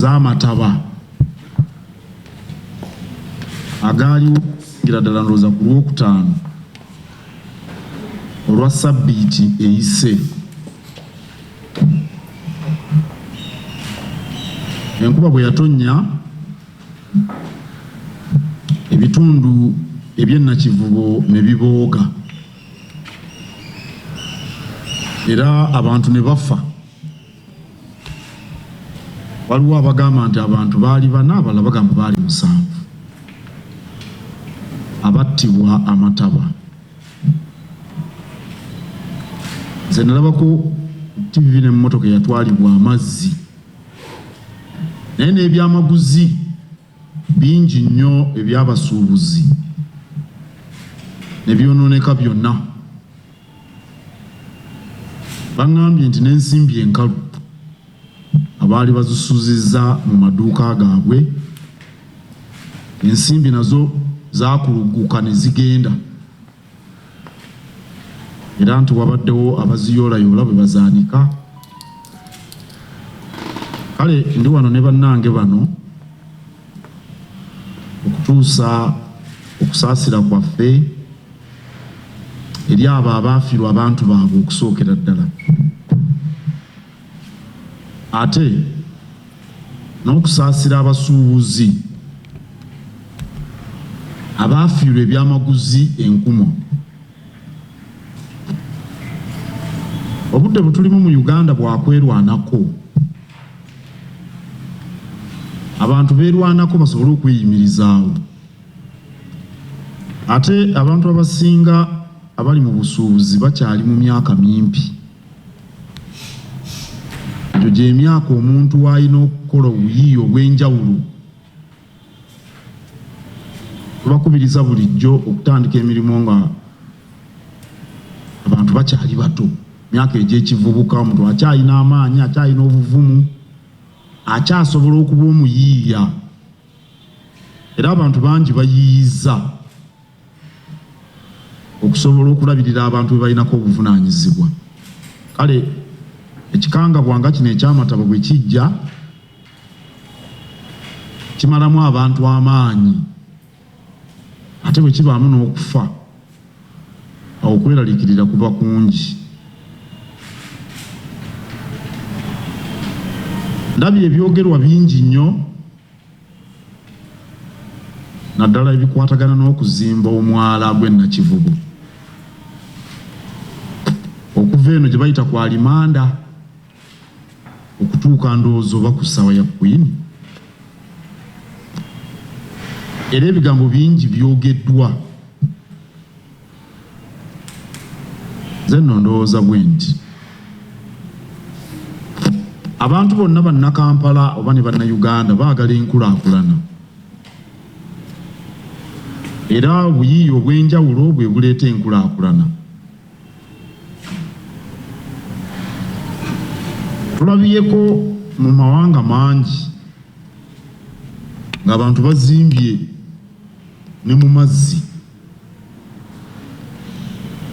z'amataba agaaliwo ngira ddala ndowooza ku Lwokutaano olwa Ssabbiiti eyise. Enkuba bwe yatonnya ebitundu eby'ennakivubo ne bibooga era abantu ne bafa. Waliwo abagamba nti abantu baali 4, abalala bagamba baali 7 abattibwa amataba. Nze nalabako TV n'emmotoka eyatwalibwa amazzi naye n'ebyamaguzi bingi nnyo eby'abasuubuzi ne byonooneka byonna. Baŋŋambye nti n'ensimbi enkalu abaali bazisuuzizza mu maduuka gaabwe, ensimbi nazo zaakuluguka ne zigenda, era nti wabaddewo abaziyoolayoola bwe bazaanika. Kale ndi wano ne bannange bano okutuusa okusaasira kwaffe eri abo abaafirwa abantu baabwe okusookera ddala, ate n'okusaasira abasuubuzi abaafiirwa ebyamaguzi enkumo. Obudde bwe tulimu mu Uganda bwakwerwanako, abantu beerwanako basobole okweyimirizaawo. Ate abantu abasinga abali mu busuubuzi bakyali mu myaka mimpi. Egyo gy'emyaka omuntu w'alina okukola obuyiiya obw'enjawulo. Tubakubiriza bulijjo okutandika emirimu nga abantu bakyali bato, myaka egy'ekivubuka. Omuntu akyalina amaanyi, akyalina obuvumu, akyasobola okuba omuyiiya, era abantu bangi bayiiyizza okusobola okulabirira abantu be balinako obuvunaanyizibwa. Kale ekikangabwa nga kino eky'amataba bwe kijja kimalamu abantu amaanyi, ate bwe kibaamu n'okufa, awo okweraliikirira kuba kungi. Ndabye ebyogerwa bingi nnyo, naddala ebikwatagana n'okuzimba omwala gw'ennakivubo okuva eno gye bayita ku Alimanda okutuuka ndowooza oba ku ssaawa ya Queen. Era ebigambo bingi byogeddwa. Nze nno ndowooza bwe nti abantu bonna bannakampala oba ne bannayuganda baagala enkulaakulana, era obuyiiya obw'enjawulo bwe buleeta enkulaakulana. Tulabyeko mu mawanga mangi ng'abantu bazimbye ne mu mazzi.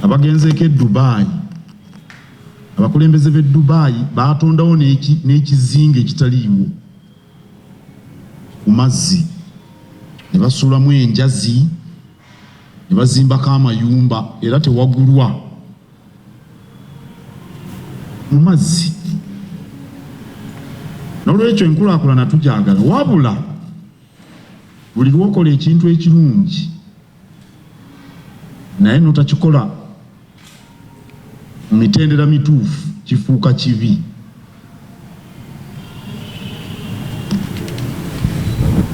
Abagenzeeko e Dubai, abakulembeze b'e Dubai baatondawo n'ekizinga ekitaliiwo ku mazzi, ne basuulamu enjazi, ne bazimbako amayumba, era tewagulwa mu mazzi. N'olwekyo enkulaakulana tugyagala, wabula buli lw'okola ekintu ekirungi naye n'otakikola mu mitendera mituufu kifuuka kibi.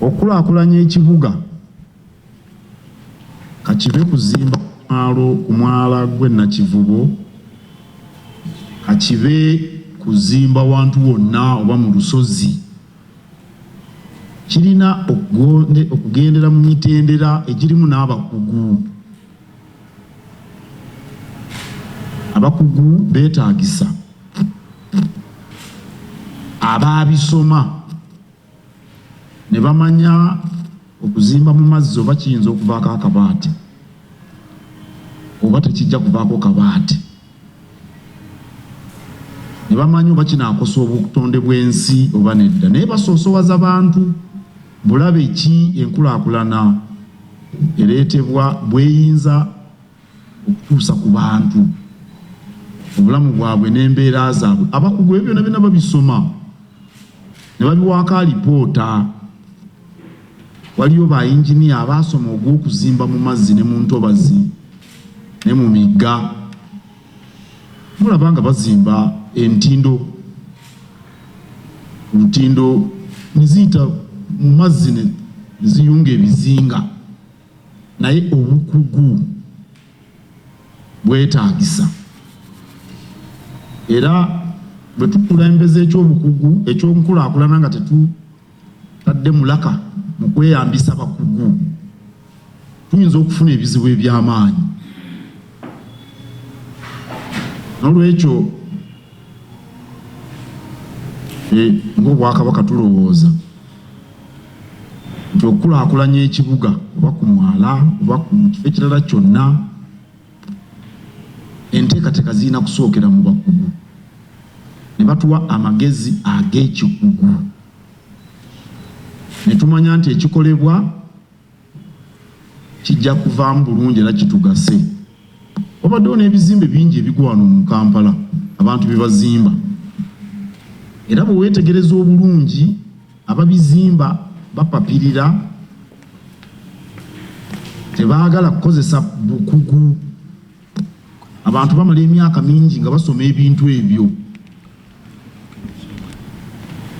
Okukulaakulanya ekibuga kakibe kuzimba ku mwala gw'ennakivubo, kakibe kuzimba wantu wonna oba mu lusozi, kirina okugendera mu mitendera egirimu n'abakugu. Abakugu beetaagisa abaabisoma ne bamanya okuzimba mu mazzi oba kiyinza okuvaako akabaate oba tekijja kuvaako kabaate. ne bamanyi oba kinaakosa obutonde bw'ensi oba nedda, naye basoosowaza bantu bulabe ki enkulaakulana ereetebwa bweyinza okutuusa ku bantu obulamu bwabwe n'embeera zaabwe. Abakugu ebyo byonna babisoma ne babiwaako alipoota. Waliyo ba yinginiya abaasoma ogw'okuzimba mu mazzi ne mu ntobazi ne mu migga. Mulaba nga bazimba entindo, olutindo ne ziyita mu mazzi ne ziyunga ebizinga, naye obukugu bwetaagisa. Era bwe tukulembeza ekyobukugu eky'okunkulaakulana nga tetutadde mulaka mu kweyambisa bakugu, tuyinza okufuna ebizibu eby'amaanyi. N'olwekyo ng'Obwakabaka tulowooza nti okukulaakulanya ekibuga oba ku mwala oba mu kifo ekirala kyonna, enteekateeka zirina kusookera mu bakugu ne batuwa amagezi ag'ekikugu, ne tumanya nti ekikolebwa kijja kuvaamu bulungi era kitugase. Wabaddewo n'ebizimbe bingi ebigwa wano mu Kampala abantu bye bazimba, era bwe weetegereza obulungi ababizimba bapapirira, tebaagala kukozesa bukugu. Abantu bamala emyaka mingi nga basoma ebintu ebyo.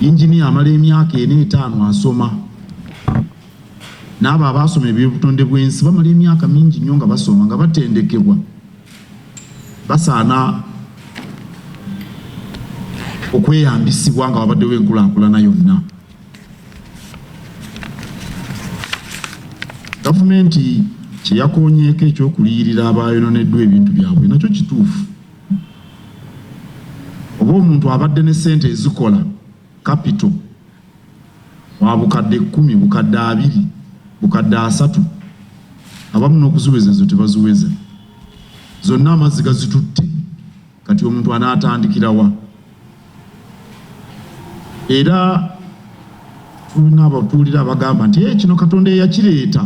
Yinginiya amala emyaka 4 5 asoma, n'abo abaasoma ebyobutonde bw'ensi bamala emyaka mingi nnyo nga basoma nga batendekebwa. Basaana okweyambisibwa nga wabaddewo enkulaakulana yonna. Gavumenti kye yakoonyeeko ekyokuliyirira abaayononeddwa ebintu byabwe nakyo kituufu. Oba omuntu abadde ne ssente ezikola kapito wa bukadde 10, bukadde 20, bukadde 3, abamu n'okuziweza ezo tebaziweza. Zonna amazzi gazitutte, kati omuntu anaatandikirawa? Era tulina abatuulira abagamba nti kino Katonda eyakireeta.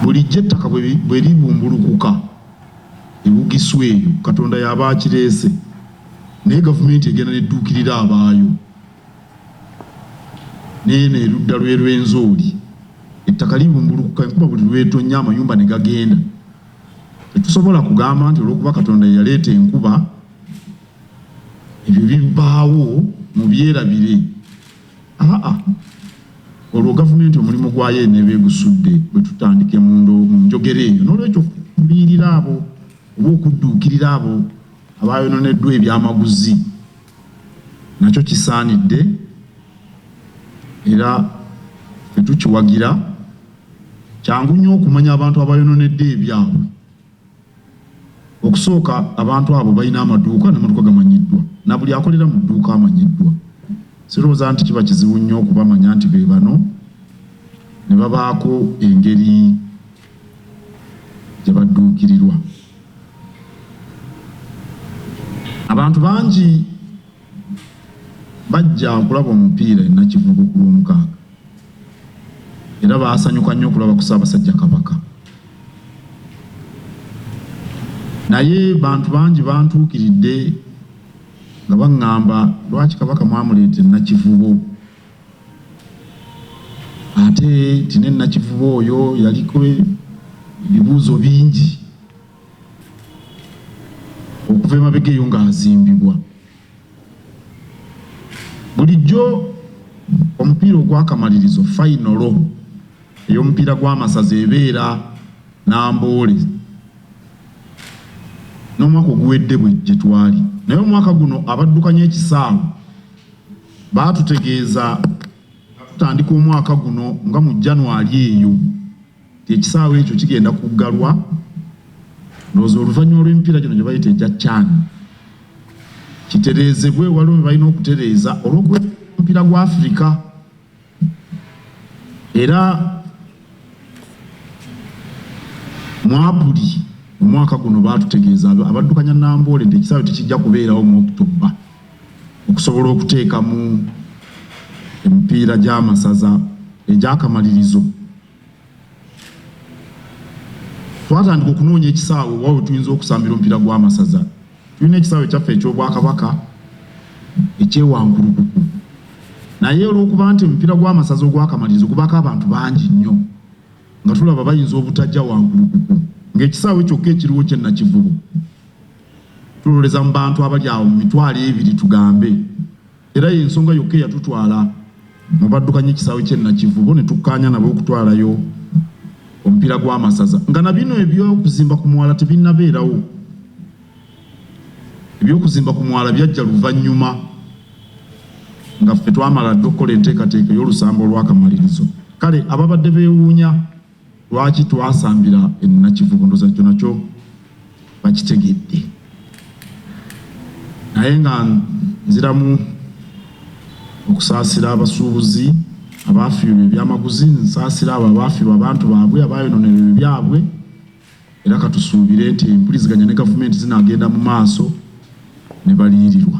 Bulijjo ettaka bwe libumbulukuka ebugiswa eyo Katonda y'aba akireese, naye gavumenti egenda nedduukirira abaayo. Neeno erudda lw'Enzooli ettaka libumbulukuka, enkuba buli lwetonnya amayumba ne gagenda. Tetusobola kugamba nti olw'okuba Katonda yaleeta enkuba ebyo bibaawo mu byerabire. Olwo gavumenti omulimu gwayo eneebeegusudde bwe tutandike mu njogera eyo. N'olwekyo kuliyirira abo oba okudduukirira abo abaayononeddwa ebyamaguzi nakyo kisaanidde, era tetukiwagira. Kyangu nnyo okumanya abantu abayononedde ebyabwe. Okusooka abantu abo balina amaduuka n'amaduuka gamanyiddwa, na buli akolera mu dduuka amanyiddwa. Sirowooza nti kiba kizibu nnyo okubamanya nti be bano, ne babaako engeri gye badduukirirwa. Abantu bangi bajja okulaba omupiira e Nakivubo ku Lwomukaaga, era baasanyuka nnyo okulaba ku Ssaabasajja Kabaka. Naye bantu bangi bantuukiridde nga baŋŋamba lwaki Kabaka mwamuleeta e Nakivubo, ate tine Nakivubo oyo yaliko ebibuuzo bingi okuva emabega eyo ng'azimbibwa. Bulijjo omupiira ogw'akamalirizo fayinolo ey'omupiira gw'amasaza ebeera Namboole n'omwaka oguwedde bwe gye twali, naye omwaka guno abaddukanya ekisaawe baatutegeeza tutandika omwaka guno nga mu January eyo ekisaawe ekyo kigenda kuggalwa. Ndowooza oluvannyuma lw'emipiira gino gye bayita egya CHAN kitereezebwe. Waliwo balina okutereeza olw'okuba omupiira gwa Africa, era mu Apuli omwaka guno baatutegeeza abaddukanya Namboole nti ekisaawe tekijja kubeerawo mu Oktoba okusobola okuteekamu emipiira gy'amasaza egy'akamalirizo. Twatandika okunoonya ekisaawe wawe tuyinza okusambira omupiira gw'amasaza. Tulina ekisaawe kyaffe eky'Obwakabaka ekyewangulukuku, naye olw'okuba nti omupiira gw'amasaza ogw'akamalirizo gubako abantu bangi nnyo nga tulaba bayinza obutajja wangulukuku, ng'ekisaawe kyokka ekiriwo kye Nakivubo tuloleza mu bantu abali awo mu 200 tugambe, era y'ensonga yokka eyatutwala mu baddukanya ekisaawe kye Nakivubo ne tukkaanya nabo okutwalayo omupiira gw'amasaza, nga na bino eby'okuzimba ku mwala tebinnabeerawo. Eby'okuzimba ku mwala byajja luvannyuma nga ffe twamala dde okukola enteekateeka y'olusambo olw'akamalirizo. Kale ababadde beewuunya lwaki twasambira e Nakivubo, ndowooza kyo nakyo bakitegedde, naye nga nziramu okusaasira abasuubuzi abaafiirwa ebyamaguzi, nsaasira abo abaafiirwa abantu baabwe abaayononerwa ebyabwe, era katusuubire nti empuliziganya ne gavumenti zinaagenda mu maaso ne baliyirirwa.